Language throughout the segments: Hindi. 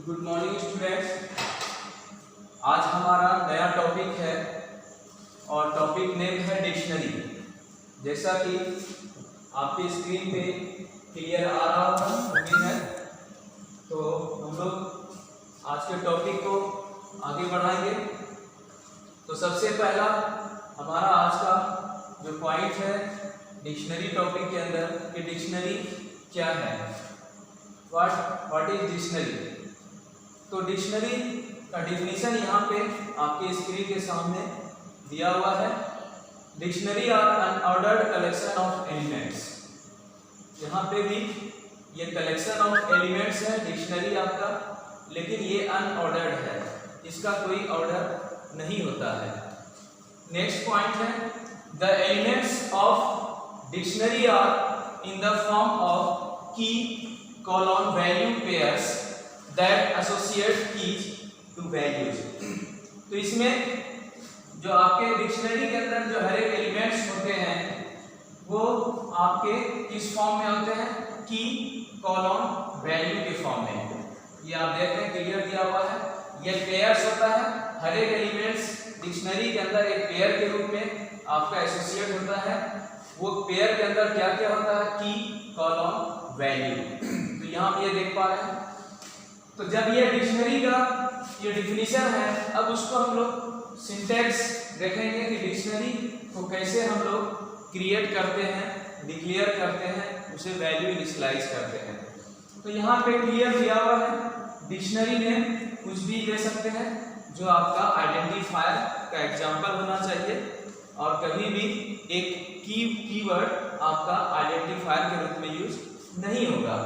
Good morning students. आज हमारा नया टॉपिक है और टॉपिक नेम है डिक्शनरी। जैसा कि आपकी स्क्रीन पे क्लियर आ रहा होगा है, तो हम लोग आज के टॉपिक को आगे बढ़ाएंगे। तो सबसे पहला हमारा आज का जो पॉइंट है डिक्शनरी टॉपिक के अंदर कि डिक्शनरी क्या है, व्हाट इज डिक्शनरी। तो डिक्शनरी का डिफिनीशन यहाँ पे आपके स्क्रीन के सामने दिया हुआ है। Dictionary are unordered collection of elements. यहाँ पे भी ये कलेक्शन ऑफ एलिमेंट्स है डिक्शनरी आपका, लेकिन ये अनऑर्डर्ड है, इसका कोई ऑर्डर नहीं होता है। नेक्स्ट पॉइंट है the elements of dictionary are in the form of key column value pairs that associate keys to values। तो इसमें जो आपके डिक्शनरी के अंदर जो हर एक एलिमेंट्स होते हैं वो आपके किस फॉर्म में होते हैं, की कॉलम वैल्यू के फॉर्म में। ये आप देख रहे हैं क्लियर दिया हुआ है, ये पेयर्स होता है। हर एक एलिमेंट्स डिक्शनरी के अंदर एक पेयर के रूप में आपका एसोसिएट होता है। वो पेयर के अंदर क्या क्या होता है, की कॉलम वैल्यू। तो यहाँ पे ये देख पा रहे हैं। तो जब ये डिक्शनरी का ये डिफिनीशन है, अब उसको हम लोग सिंटैक्स देखेंगे कि डिक्शनरी को कैसे हम लोग क्रिएट करते हैं, डिक्लेयर करते हैं, उसे वैल्यू इनिशियलाइज करते हैं। तो यहाँ पे क्लियर दिया हुआ है डिक्शनरी में कुछ भी ले सकते हैं जो आपका आइडेंटिफायर का एग्जाम्पल होना चाहिए, और कभी भी एक कीवर्ड आपका आइडेंटिफायर के रूप में यूज नहीं होगा।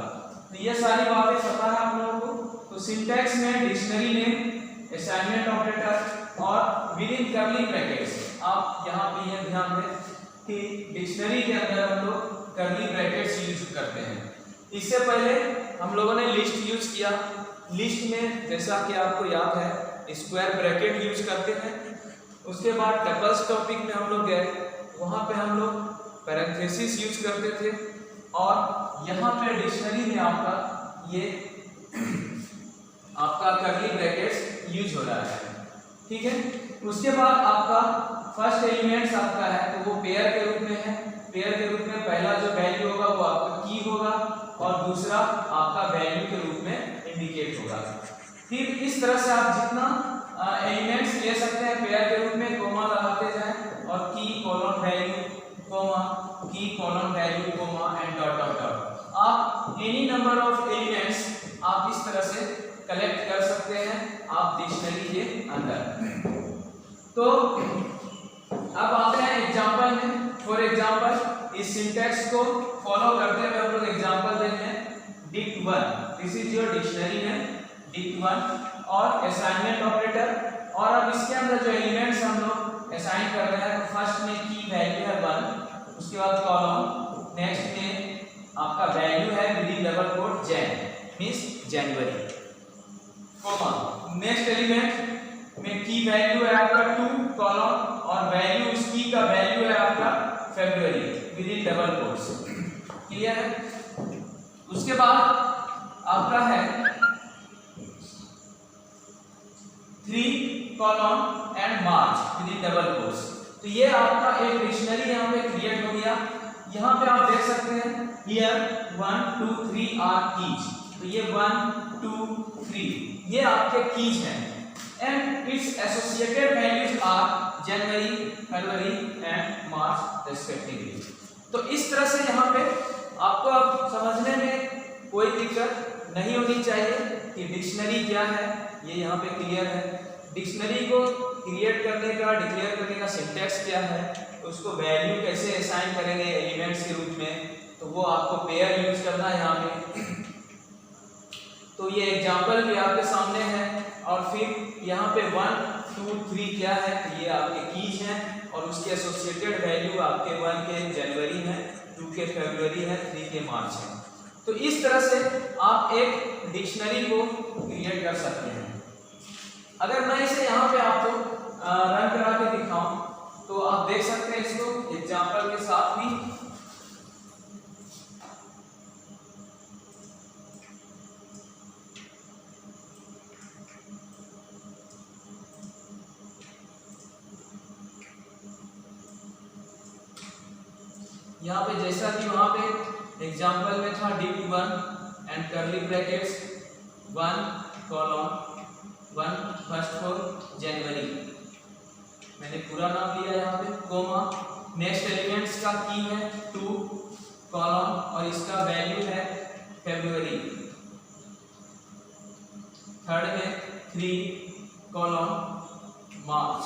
तो ये सारी बातें पता है आप लोगों को। तो सिंटैक्स में डिक्शनरी नेम, असाइनमेंट ऑपरेटर और विद इन कर्ली ब्रैकेट्स। आप यहाँ पे ये ध्यान दें कि डिक्शनरी के अंदर हम लोग कर्ली ब्रैकेट्स यूज करते हैं। इससे पहले हम लोगों ने लिस्ट यूज किया। लिस्ट में जैसा कि आपको याद है स्क्वायर ब्रैकेट यूज करते हैं। उसके बाद टपल्स टॉपिक में हम लोग गए, वहाँ पे हम लोग पैरेंथेसिस यूज करते थे, और यहाँ पे डिक्शनरी में आपका ये आपका कर्ली ब्रैकेट्स यूज हो रहा है, ठीक है। उसके बाद आपका फर्स्ट एलिमेंट्स आपका है तो वो पेयर के रूप में है। पेयर के रूप में पहला जो वैल्यू होगा वो आपका की होगा और दूसरा आपका वैल्यू के रूप में इंडिकेट होगा। फिर इस तरह से आप जितना एलिमेंट्स ले सकते हैं पेयर के रूप में कोमा लगाते जाएं, और key column value comma, key column value comma and dot dot dot. आप एनी नंबर ऑफ एलिमेंट्स आप इस तरह से कलेक्ट कर सकते हैं आप डिक्शनरी के अंदर। तो अब आते हैं एग्जांपल में। फॉर एग्जांपल इस सिंटैक्स को फॉलो करते हुए हम लोग एग्जांपल देते हैं dict1। This is your dictionary में dict1 और असाइनमेंट ऑपरेटर। और अब इसके अंदर जो एलिमेंट्स हम लोग असाइन कर रहे हैं, तो फर्स्ट में की वैल्यू है 1, उसके बाद कॉलम, नेक्स्ट में आपका वैल्यू है within double quote Jan means January, comma next element में की वैल्यू है आपका 2 कॉलम, और वैल्यू उस की का वैल्यू है आपका फरवरी within double quotes. Clear है। उसके बाद आपका है 3 colon and March within double quotes. तो ये आपका एक डिक्शनरी यहाँ पे क्रिएट हो गया। यहाँ पे आप देख सकते हैं हियर 1 2 3 आर कीज। तो ये 1 2 3 ये आपके कीज हैं, and its associated values are January, February and March respectively. तो इस तरह से यहाँ पे आपको अब समझने में कोई दिक्कत नहीं होनी चाहिए कि डिक्शनरी क्या है। ये यहाँ पे क्लियर है। डिक्शनरी को क्रिएट करने का, डिक्लेयर करने का सिंटैक्स क्या है, उसको वैल्यू कैसे असाइन करेंगे एलिमेंट्स के रूप में, तो वो आपको पेयर यूज करना है यहाँ पे। तो ये एग्जांपल भी आपके सामने है। और फिर यहाँ पे 1 2 3 क्या है, तो ये आपके कीज हैं, और उसके एसोसिएटेड वैल्यू आपके 1 के जनवरी है, 2 के फरवरी है, 3 के मार्च है। तो इस तरह से आप एक डिक्शनरी को क्रिएट कर सकते हैं। अगर मैं इसे यहाँ पे आपको रन करा के दिखाऊं तो आप देख सकते हैं इसको एग्जांपल के साथ भी। यहाँ पे जैसा कि वहाँ पे एग्जाम्पल में था dict 1 एंड करली brackets 1 colon 1 first for January, मैंने पूरा नाम लिया यहाँ पे, कोमा नेक्स्ट एलिमेंट्स का की है 2 कॉलम और इसका वैल्यू है फरवरी, थर्ड में 3 कॉलम मार्च।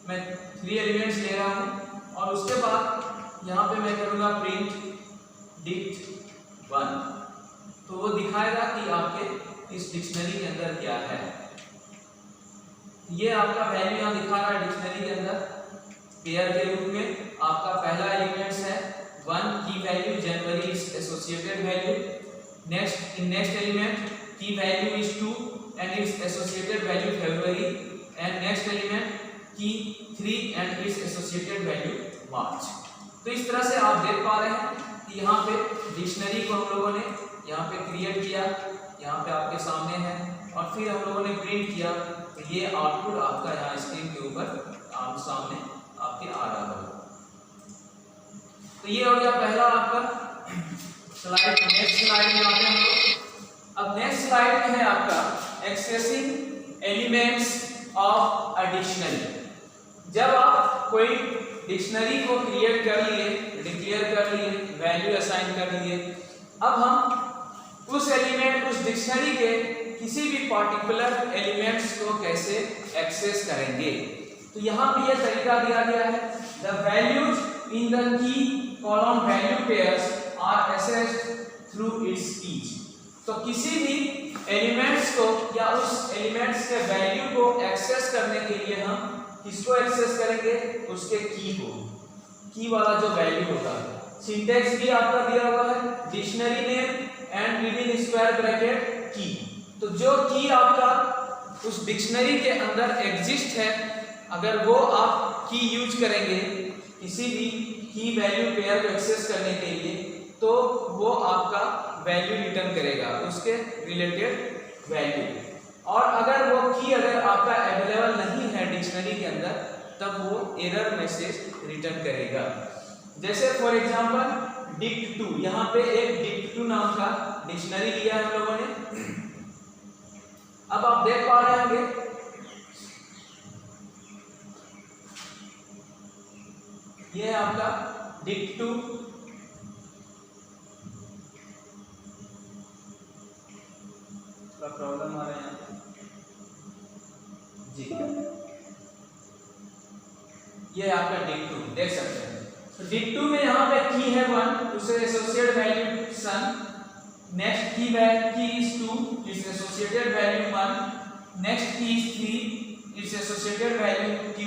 मैं 3 एलिमेंट्स ले रहा हूं और उसके बाद यहाँ पे मैं करूँगा प्रिंट dict 1, तो वो दिखाएगा कि आपके इस डिक्शनरी के अंदर क्या है। ये आपका वैल्यू यहाँ दिखा रहा है डिक्शनरी के अंदर पेयर के रूप में। आपका पहला एलिमेंट्स है 1 की value January is associated value, next in next element की value is 2 and its associated value February, and next element की 3 and its associated value March। तो इस तरह से आप देख पा रहे हैं कि यहाँ पे डिक्शनरी को हम लोगों ने यहाँ पे क्रिएट किया, यहाँ पे आपके सामने है, और फिर हम लोगों ने प्रिंट किया, तो ये आउटपुट आपका यहाँ स्क्रीन के ऊपर सामने आपके आ रहा होगा। तो ये हो गया पहला आपका स्लाइड। नेक्स्ट स्लाइड में आते हैं हम लोग। अब नेक्स्ट स्लाइड में है आपका accessing elements of a dictionary. जब आप कोई डिक्शनरी को क्रिएट कर लिए, डिक्लेयर कर लिए, वैल्यू असाइन कर लिए, अब हम उस एलिमेंट उस डिक्शनरी के किसी भी पर्टिकुलर एलिमेंट्स को कैसे एक्सेस करेंगे, तो यहाँ पे यह तरीका दिया गया है। The values in the key column value pairs are accessed through its keys. तो किसी भी एलिमेंट्स को या उस एलिमेंट्स के वैल्यू को एक्सेस करने के लिए हम किसको एक्सेस करेंगे, उसके की को, की वाला जो वैल्यू होता है। सिंटेक्स भी आपका दिया हुआ है, dictionary name and within square bracket की। तो जो की आपका उस डिक्शनरी के अंदर एग्जिस्ट है, अगर वो आप की यूज करेंगे किसी भी की वैल्यू पेयर को एक्सेस करने के लिए, तो वो आपका वैल्यू रिटर्न करेगा, उसके रिलेटेड वैल्यू। और अगर वो की अगर आपका अवेलेबल नहीं है डिक्शनरी के अंदर, तब वो एरर मैसेज रिटर्न करेगा। जैसे फॉर एग्जांपल dict 2, यहाँ पे एक dict 2 नाम का डिक्शनरी लिया है हम लोगों ने। अब आप देख पा रहे होंगे ये है आपका dict 2, प्रॉब्लम आ रहा है जी। ये आपका dict 2 देख सकते हैं। तो dict 2 में यहाँ पे की है 1, उससे associated value sun, next key is 2, its associated value 1, next key is 3, its associated value q,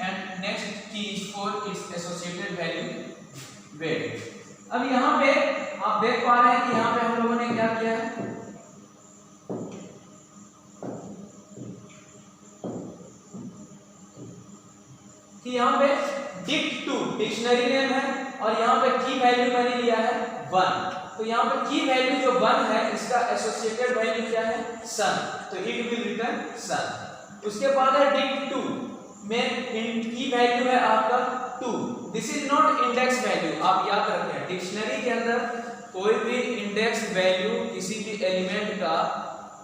and next key is 4, its associated value wait. अब यहाँ पे आप देख पा रहे हैं कि यहाँ पे हम लोगों ने क्या किया है कि यहाँ पे dict 2 डिक्शनरी नेम है और यहाँ पे की वैल्यू मैंने लिया है 1। तो यहाँ पे की वैल्यू जो 1 है, इसका एसोसिएटेड वैल्यू क्या है, सन, तो इट विल रिटर्न सन। उसके बाद है dict 2 में की वैल्यू है आपका 2। This is not index value, आप याद रखें डिक्शनरी के अंदर कोई भी इंडेक्स वैल्यू किसी भी एलिमेंट का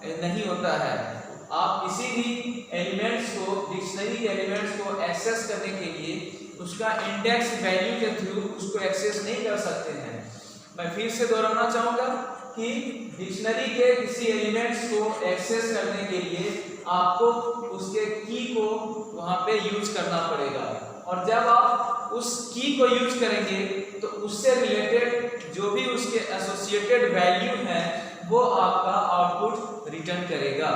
नहीं होता है। आप किसी भी एलिमेंट्स को, डिक्शनरी के एलिमेंट्स को एक्सेस करने के लिए उसका इंडेक्स वैल्यू के थ्रू उसको एक्सेस नहीं कर सकते हैं। मैं फिर से दोहराना चाहूंगा कि डिक्शनरी के किसी एलिमेंट्स को एक्सेस करने के लिए आपको उसके की को वहां पे यूज करना पड़ेगा, और जब आप उस की को यूज करेंगे तो उससे रिलेटेड जो भी उसके एसोसिएटेड वैल्यू है वो आपका आउटपुट रिटर्न करेगा।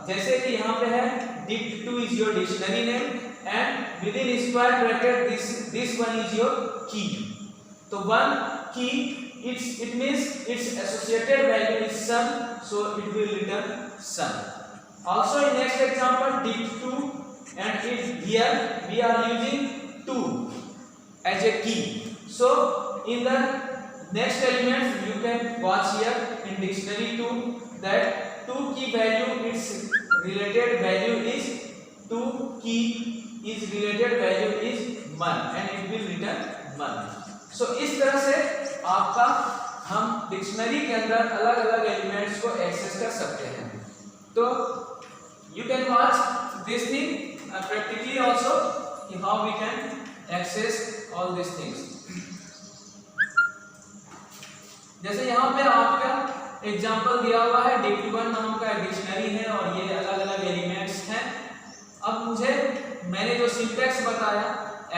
जैसे कि यहाँ पे है dict 2 is your dictionary name and within square bracket this one is your key। तो one key it means its associated value is sum, so it will return sum। Also in next example dict 2 and here we are using 2 as a key, so in the next element you can watch here in dictionary 2 that 2 key value its related value is 2 key is related value is 1 and it will return 1. So इस तरह से आपका हम डिक्शनरी के अंदर अलग अलग एलिमेंट्स को एक्सेस कर सकते हैं. तो you can watch this thing practically also, how we can access all these things. जैसे यहाँ पे आपका एग्जांपल दिया हुआ है, dict1 नाम का डिक्शनरी है और ये अलग अलग एलिमेंट्स हैं. अब मैंने जो सिंटैक्स बताया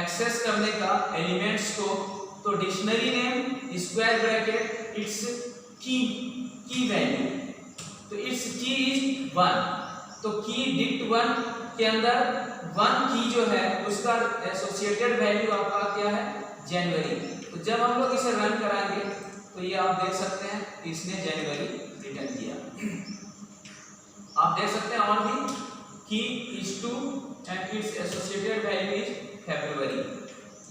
एक्सेस करने का एलिमेंट्स को, तो dictionary name square bracket it's की वैल्यू, तो इट्स की इज 1. तो की dict1 के अंदर 1 की जो है उसका एसोसिएटेड वैल्यू आपका क्या है, जनवरी. तो जब हम लोग इसे रन कराएंगे तो ये आप देख सकते हैं कि इसने जनवरी रिटर्न किया. आप देख सकते हैं और भी key is 2 and its associated value is February.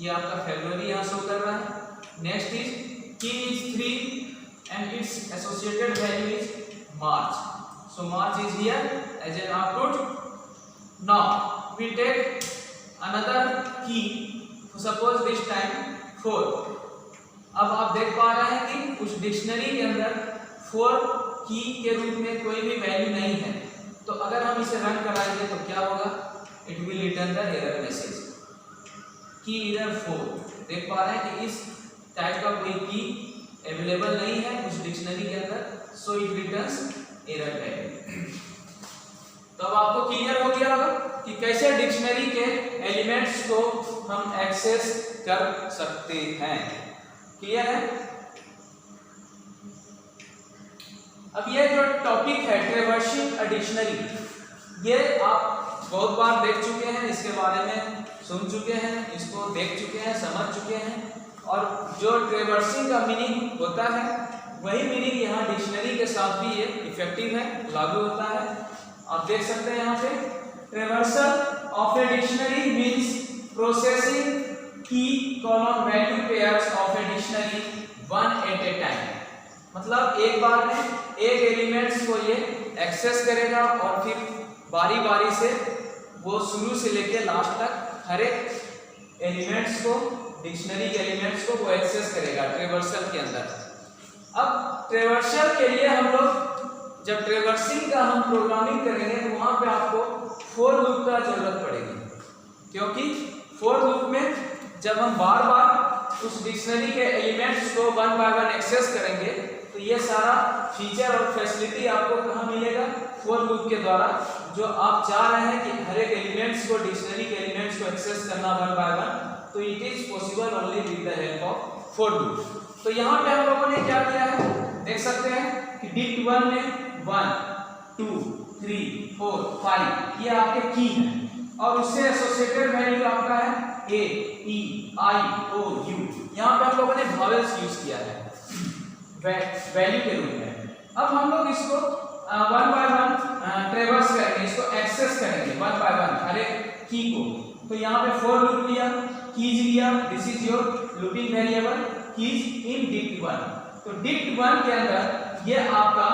ये आपका फरवरी यहाँ शो कर रहा है. Next is key is 3 and its associated value is March. So March is here as an output. Now we take another key. Suppose this time 4. अब आप देख पा रहे हैं कि उस डिक्शनरी के अंदर 4 की के रूप में कोई भी वैल्यू नहीं है. तो अगर हम इसे रन कराएंगे तो क्या होगा, it will return the error message की एरर 4. देख पा रहे हैं कि इस टाइप का कोई की अवेलेबल नहीं है उस डिक्शनरी के अंदर, so it returns error value. तो अब आपको क्लियर हो गया होगा कि कैसे डिक्शनरी के एलिमेंट्स को हम एक्सेस कर सकते हैं. क्लियर है. अब ये जो टॉपिक है ट्रैवर्सिंग अ डिक्शनरी, ये आप बहुत बार देख चुके हैं, इसके बारे में सुन चुके हैं, इसको देख चुके हैं, समझ चुके हैं. और जो ट्रैवर्सिंग का मीनिंग होता है वही मीनिंग यहाँ डिक्शनरी के साथ भी ये इफेक्टिव है, लागू होता है. आप देख सकते हैं यहाँ पे traversal of a dictionary means processing key column value pairs of a dictionary one at a time. मतलब एक बार में एक एलिमेंट्स को ये एक्सेस करेगा और फिर बारी बारी से वो शुरू से लेके लास्ट तक हर एक एलिमेंट्स को, डिक्शनरी के एलिमेंट्स को वो एक्सेस करेगा ट्रैवर्सल के अंदर. अब ट्रैवर्सल के लिए हम लोग जब ट्रैवर्सिंग का हम प्रोग्रामिंग करेंगे तो वहां पे आपको फॉर लूप का जरूरत पड़ेगी, क्योंकि फॉर लूप में जब हम बार बार उस डिक्शनरी के एलिमेंट्स को 1 बाय 1 एक्सेस करेंगे तो ये सारा फीचर और फैसिलिटी आपको कहाँ मिलेगा, फॉर लूप के द्वारा. जो आप चाह रहे हैं कि हर एक एलिमेंट्स को, डिक्शनरी के एलिमेंट्स को एक्सेस करना 1 बाय 1, तो it is possible only with the help of for loop. तो यहाँ पे हम लोगों ने क्या किया है, देख सकते हैं कि dict1 में 1 2 3 4 5 ये आपके की है और उससे एसोसिएटेड वैल्यू आपका है ए ई आई ओ यू. यहाँ पे हम लोगों ने वॉवेल्स यूज किया है वैल्यू के रूप में. अब हम लोग इसको 1 बाय 1 ट्रैवर्स करेंगे, इसको एक्सेस करेंगे 1 बाय 1 हर एक की को. तो यहाँ पे फॉर लूप लिया, कीज लिया, this is your looping variable keys in dict1. तो dict1 के अंदर ये आपका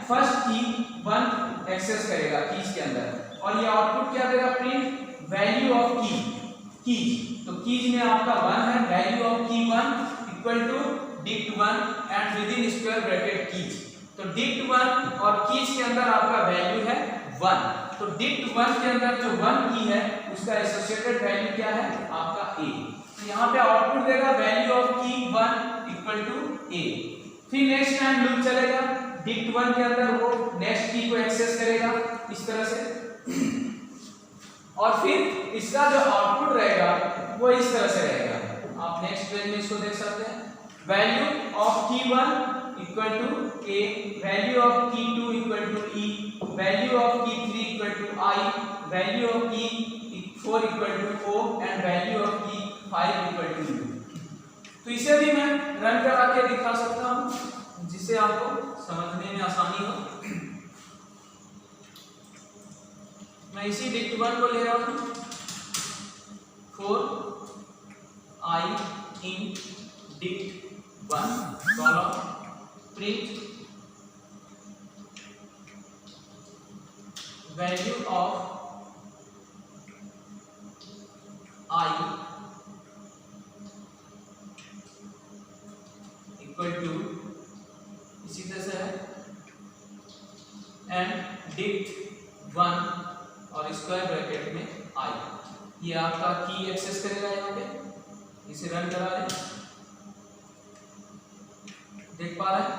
फर्स्ट की 1 एक्सेस करेगा कीज के अंदर और ये आउटपुट क्या देगा, प्रिंट वैल्यू ऑफ कीज. तो कीज में आपका 1 है, value of key 1 equal to dict1 and within square bracket keys. तो dict1 और कीज के अंदर आपका वैल्यू है 1. तो dict1 के अंदर जो 1 की है उसका एसोसिएटेड वैल्यू क्या है आपका a. तो यहाँ पे आउटपुट देगा value of key 1 equal to a. फिर नेक्स्ट टाइम लूप चलेगा, dict1 के अंदर वो नेक्स्ट की को एक्सेस करेगा इस तरह से और फिर इसका जो आउटपुट रहेगा वो इस तरह से रहेगा. आप नेक्स्ट पेज में इसको देख सकते हैं, value of key 1 equal to a, value of key 2 equal to e, value of key 3 equal to i, value of key 4 equal to o and value of key 5 equal to u. तो इसे भी मैं रन करा के दिखा सकता हूं जिससे आपको समझने में आसानी हो. मैं इसी dict1 को ले रहा हूं, 4 i in dict1 column print value of I equal to इसी तरह से है एंड डिक्ट 1 और स्क्वायर ब्रैकेट में आई। ये आपका की एक्सेस करेगा यहाँ पे, इसे रन करा दें, देख पा रहे हैं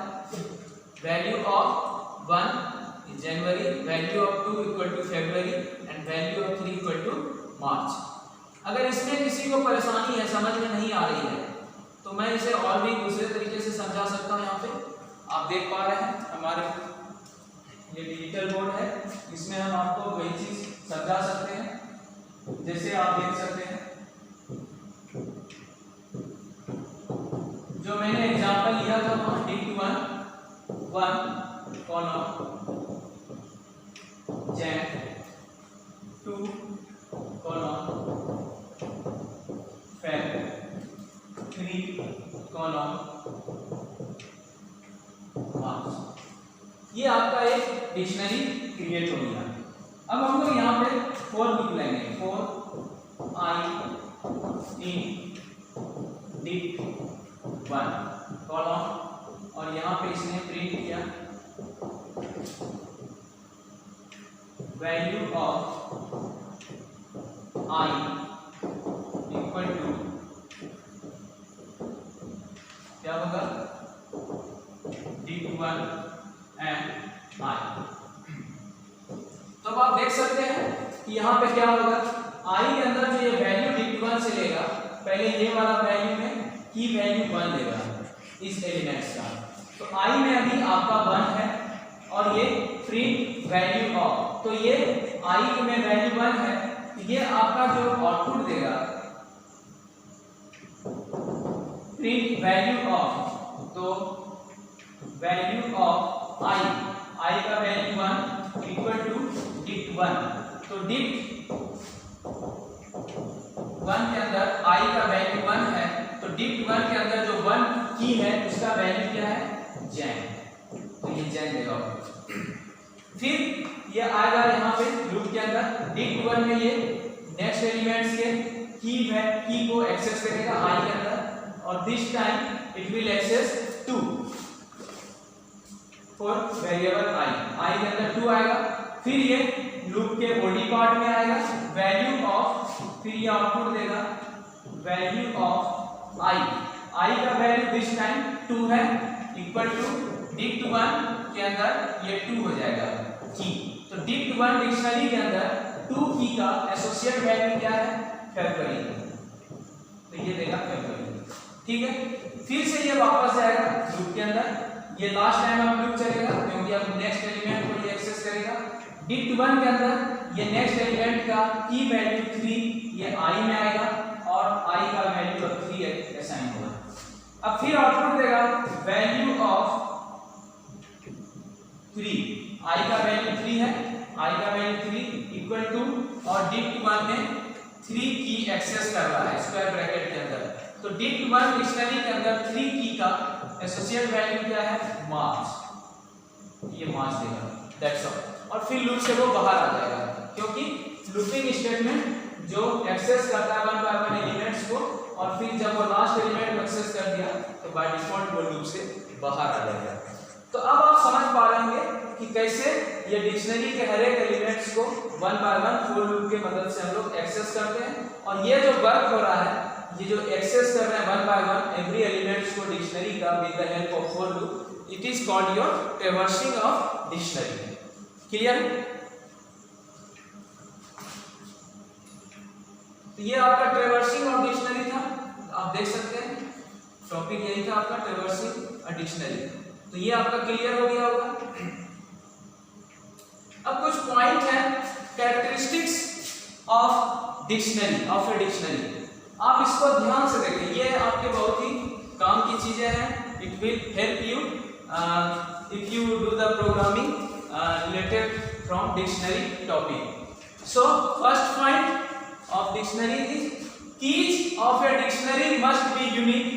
value of 1 January, value of 2 equal to February and value of 3 equal to March. अगर इसमें किसी को परेशानी है, समझ में नहीं आ रही है, तो मैं इसे और भी दूसरे तरीके से समझा सकता हूँ। यहाँ पे आप देख पा रहे हैं हमारे ये डिजिटल बोर्ड है, इसमें हम आपको वही चीज समझा सकते हैं। जैसे आप देख सकते हैं जो मैंने एग्जांपल लिया था वहां dict 1 colon Jan 2 colon Feb 3 colon March. ये आपका एक डिक्शनरी क्रिएट हो गया। अब हम लोग यहाँ पे 4 लिख लेंगे, 4 आई इन डिक्ट 1 कॉलम और यहाँ पे इसने प्रिंट किया value of I equal to क्या होगा डिक्ट 1 एंड आई। तो अब आप देख सकते हैं कि यहाँ पे क्या होगा, आई के अंदर जो ये वैल्यू डिक्ट 1 से लेगा, पहले ये वाला वैल्यू में की वैल्यू 1 लेगा इस एलिमेंट्स का। तो आई में अभी आपका 1 है और ये प्रिंट वैल्यू ऑफ, तो ये आई में वैल्यू 1 है, तो ये आपका जो आउटपुट देगा प्रिंट वैल्यू ऑफ, तो वैल्यू ऑफ आई का वैल्यू 1 इक्वल टू डिक्ट 1। तो डिक्ट 1 के अंदर आई का वैल्यू 1 है, तो डिक्ट 1 के अंदर जो 1 की है उसका वैल्यू क्या है जैन, तो ये जैन देगा। फिर ये आएगा यहाँ पे लूप के अंदर डिक्ट 1 में ये नेक्स्ट एलिमेंट्स के की को एक्सेस करेगा आई के अंदर और this time it will access 2 for variable i के अंदर 2 आएगा। फिर ये लूप के बॉडी पार्ट में आएगा वैल्यू ऑफ, फिर ये आउटपुट देगा वैल्यू ऑफ आई का वैल्यू दिस टाइम 2 है इक्वल टू डिक्ट 1 के अंदर ये 2 हो जाएगा की। तो डिक्ट 1 डिक्शनरी के अंदर 2 की का एसोसिएट वैल्यू क्या है फरवरी, तो ये देगा फरवरी, ठीक है। फिर से ये वापस आएगा लूप के अंदर, ये लास्ट टाइम अब लूप चलेगा क्योंकि अब नेक्स्ट एलिमेंट को ये एक्सेस करेगा। डिक्ट 1 के अंदर ये नेक्स्ट एलिमेंट का की वैल्यू 3 ये आई में आएगा और आई का वैल्यू अब 3 असाइन होगा। अब फिर आउटपुट देगा वैल्यू ऑफ 3, आई का वैल्यू 3 है, आई का वैल्यू 3 इक्वल टू और डिक्ट 1 में 3 की एक्सेस कर रहा है स्क्वायर ब्रैकेट के अंदर, तो डिक्ट 1 डिक्शनरी के अंदर 3 की का एसोसिएट वैल्यू क्या है मार्च, ये मार्च देगा, दैट्स ऑल। और फिर लूप से वो बाहर आ जाएगा क्योंकि लूपिंग स्टेटमेंट जो एक्सेस करता है 1 बाय 1 एलिमेंट्स को और फिर जब वो लास्ट एलिमेंट को एक्सेस कर दिया तो बाय डिफॉल्ट वो लूप से बाहर आ जाएगा। तो अब आप समझ पा रहे होंगे कि कैसे ये डिक्शनरी के हर एक एलिमेंट्स को 1 बाय 1 फॉर लूप के मदद से हम लोग एक्सेस करते हैं। और ये जो वर्क हो रहा है, ये जो एक्सेस कर रहे हैं 1 बाय 1 एवरी एलिमेंट्स को डिक्शनरी का with the help of for loop, it is called your traversing of dictionary. Clear? तो ये आपका ट्रैवर्सिंग ऑफ डिक्शनरी था, आप देख सकते हैं टॉपिक यही था आपका ट्रैवर्सिंग अ डिक्शनरी। तो ये आपका क्लियर हो गया होगा। अब कुछ पॉइंट है characteristics of dictionary, of a dictionary. आप इसको ध्यान से देखें, ये आपके बहुत ही काम की चीजें हैं। It will help you if you do the programming related from dictionary topic. So first point of dictionary is keys of a dictionary must be unique,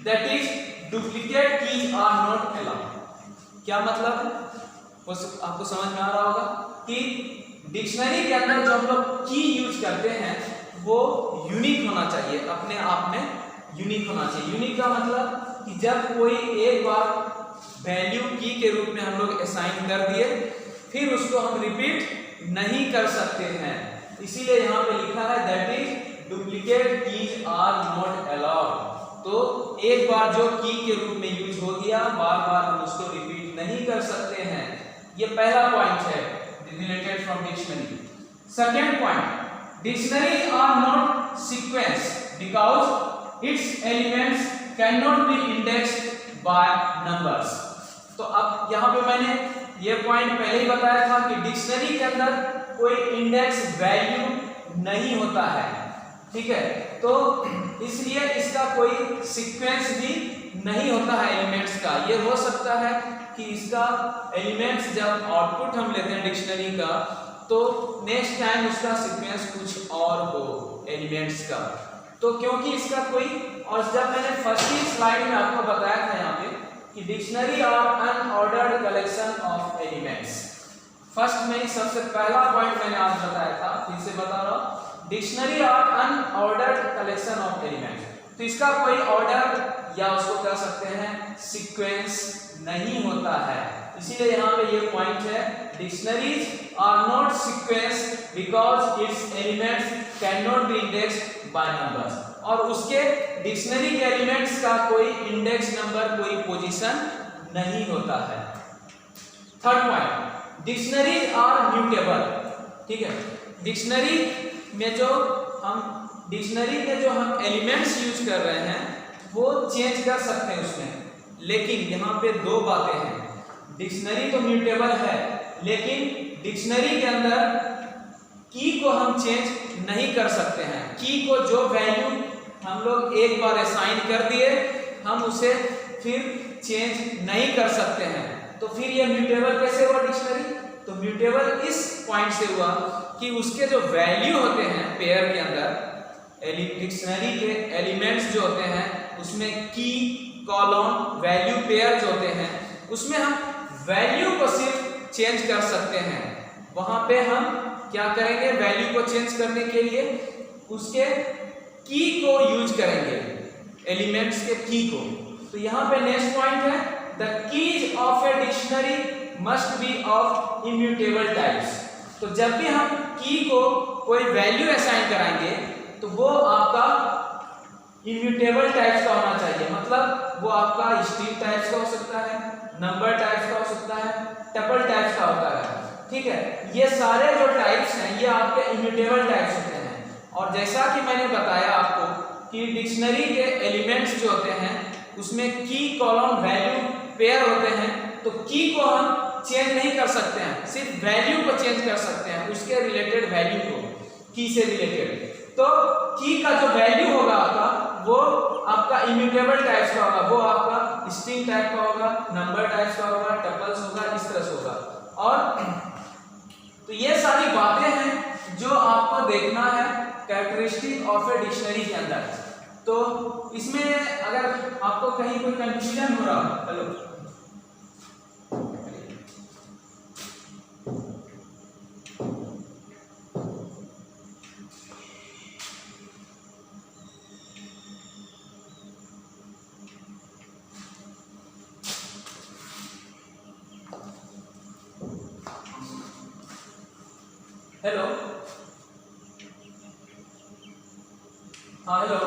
that is duplicate keys are not allowed. क्या मतलब है वो आपको समझ में आ रहा होगा कि डिक्शनरी के अंदर जो हम लोग की यूज करते हैं वो यूनिक होना चाहिए, अपने आप में यूनिक होना चाहिए। यूनिक का मतलब कि जब कोई एक बार वैल्यू की के रूप में हम लोग असाइन कर दिए, फिर उसको हम रिपीट नहीं कर सकते हैं। इसीलिए यहाँ पे लिखा है that is duplicate keys are not allowed. तो एक बार जो की के रूप में यूज हो गया, बार बार हम उसको रिपीट नहीं कर सकते हैं। ये पहला पॉइंट है related from dictionary. Second point, dictionary are not sequence because its elements can not be indexed by numbers. तो अब यहाँ पे मैंने ये पॉइंट पहले ही बताया था कि डिक्शनरी के अंदर कोई इंडेक्स वैल्यू नहीं होता है, ठीक है। तो इसलिए इसका कोई सीक्वेंस भी नहीं होता है एलिमेंट्स का। ये हो सकता है कि इसका एलिमेंट्स जब आउटपुट हम लेते हैं डिक्शनरी का, तो नेक्स्ट टाइम उसका सीक्वेंस कुछ और हो एलिमेंट्स का। तो क्योंकि इसका कोई, और जब मैंने फर्स्ट ही स्लाइड में आपको बताया था यहाँ पे कि dictionary are unordered collection of elements. First में सबसे पहला पॉइंट मैंने आज बताया था, फिर से बता रहा हूँ, dictionary are unordered collection of elements. तो इसका कोई ऑर्डर या उसको कह सकते हैं सीक्वेंस नहीं होता है। इसीलिए यहाँ पे ये पॉइंट है, dictionaries are not sequence because its elements can not be indexed by numbers. और उसके डिक्शनरी के एलिमेंट्स का कोई इंडेक्स नंबर, कोई पोजीशन नहीं होता है। Third point, dictionaries are mutable, ठीक है। डिक्शनरी में जो हम एलिमेंट्स यूज कर रहे हैं वो चेंज कर सकते हैं उसमें, लेकिन यहाँ पे दो बातें हैं। डिक्शनरी तो म्यूटेबल है, लेकिन डिक्शनरी के अंदर की को हम चेंज नहीं कर सकते हैं। की को जो वैल्यू हम लोग एक बार असाइन कर दिए, हम उसे फिर चेंज नहीं कर सकते हैं। तो फिर ये म्यूटेबल कैसे हुआ डिक्शनरी? तो म्यूटेबल इस पॉइंट से हुआ कि उसके जो वैल्यू होते हैं पेयर के अंदर, डिक्शनरी के एलिमेंट्स जो होते हैं उसमें की, कॉलम, वैल्यू पेयर जो होते हैं, उसमें हम वैल्यू को सिर्फ चेंज कर सकते हैं। वहां पे हम क्या करेंगे, वैल्यू को चेंज करने के लिए उसके की को यूज करेंगे, एलिमेंट्स के की को। तो यहाँ पे नेक्स्ट पॉइंट है, the keys of a dictionary must be of immutable types. तो जब भी हम की को कोई वैल्यू असाइन कराएंगे तो वो आपका इम्यूटेबल टाइप्स का होना चाहिए। मतलब वो आपका स्ट्रिंग टाइप्स का हो सकता है, नंबर टाइप्स का हो सकता है, टपल टाइप्स का होता है, ठीक है। ये सारे जो टाइप्स हैं ये आपके इम्यूटेबल टाइप्स होते हैं। और जैसा कि मैंने बताया आपको कि डिक्शनरी के एलिमेंट्स जो होते हैं उसमें की, कॉलम, वैल्यू पेयर होते हैं। तो की को हम चेंज नहीं कर सकते हैं, सिर्फ वैल्यू को चेंज कर सकते हैं, उसके रिलेटेड वैल्यू को की से रिलेटेड। तो की का जो वैल्यू होगा आपका, वो आपका इम्यूटेबल टाइप्स का होगा, वो आपका स्ट्रिंग टाइप का होगा, नंबर टाइप्स का होगा, टपल्स होगा, इस तरह से होगा। और तो ये सारी बातें हैं जो आपको देखना है कैरेक्टरिस्टिक ऑफ ए डिक्शनरी के अंदर। तो इसमें अगर आपको कहीं कोई कंफ्यूजन हो रहा हो, हेलो हेलो, हाँ हेलो।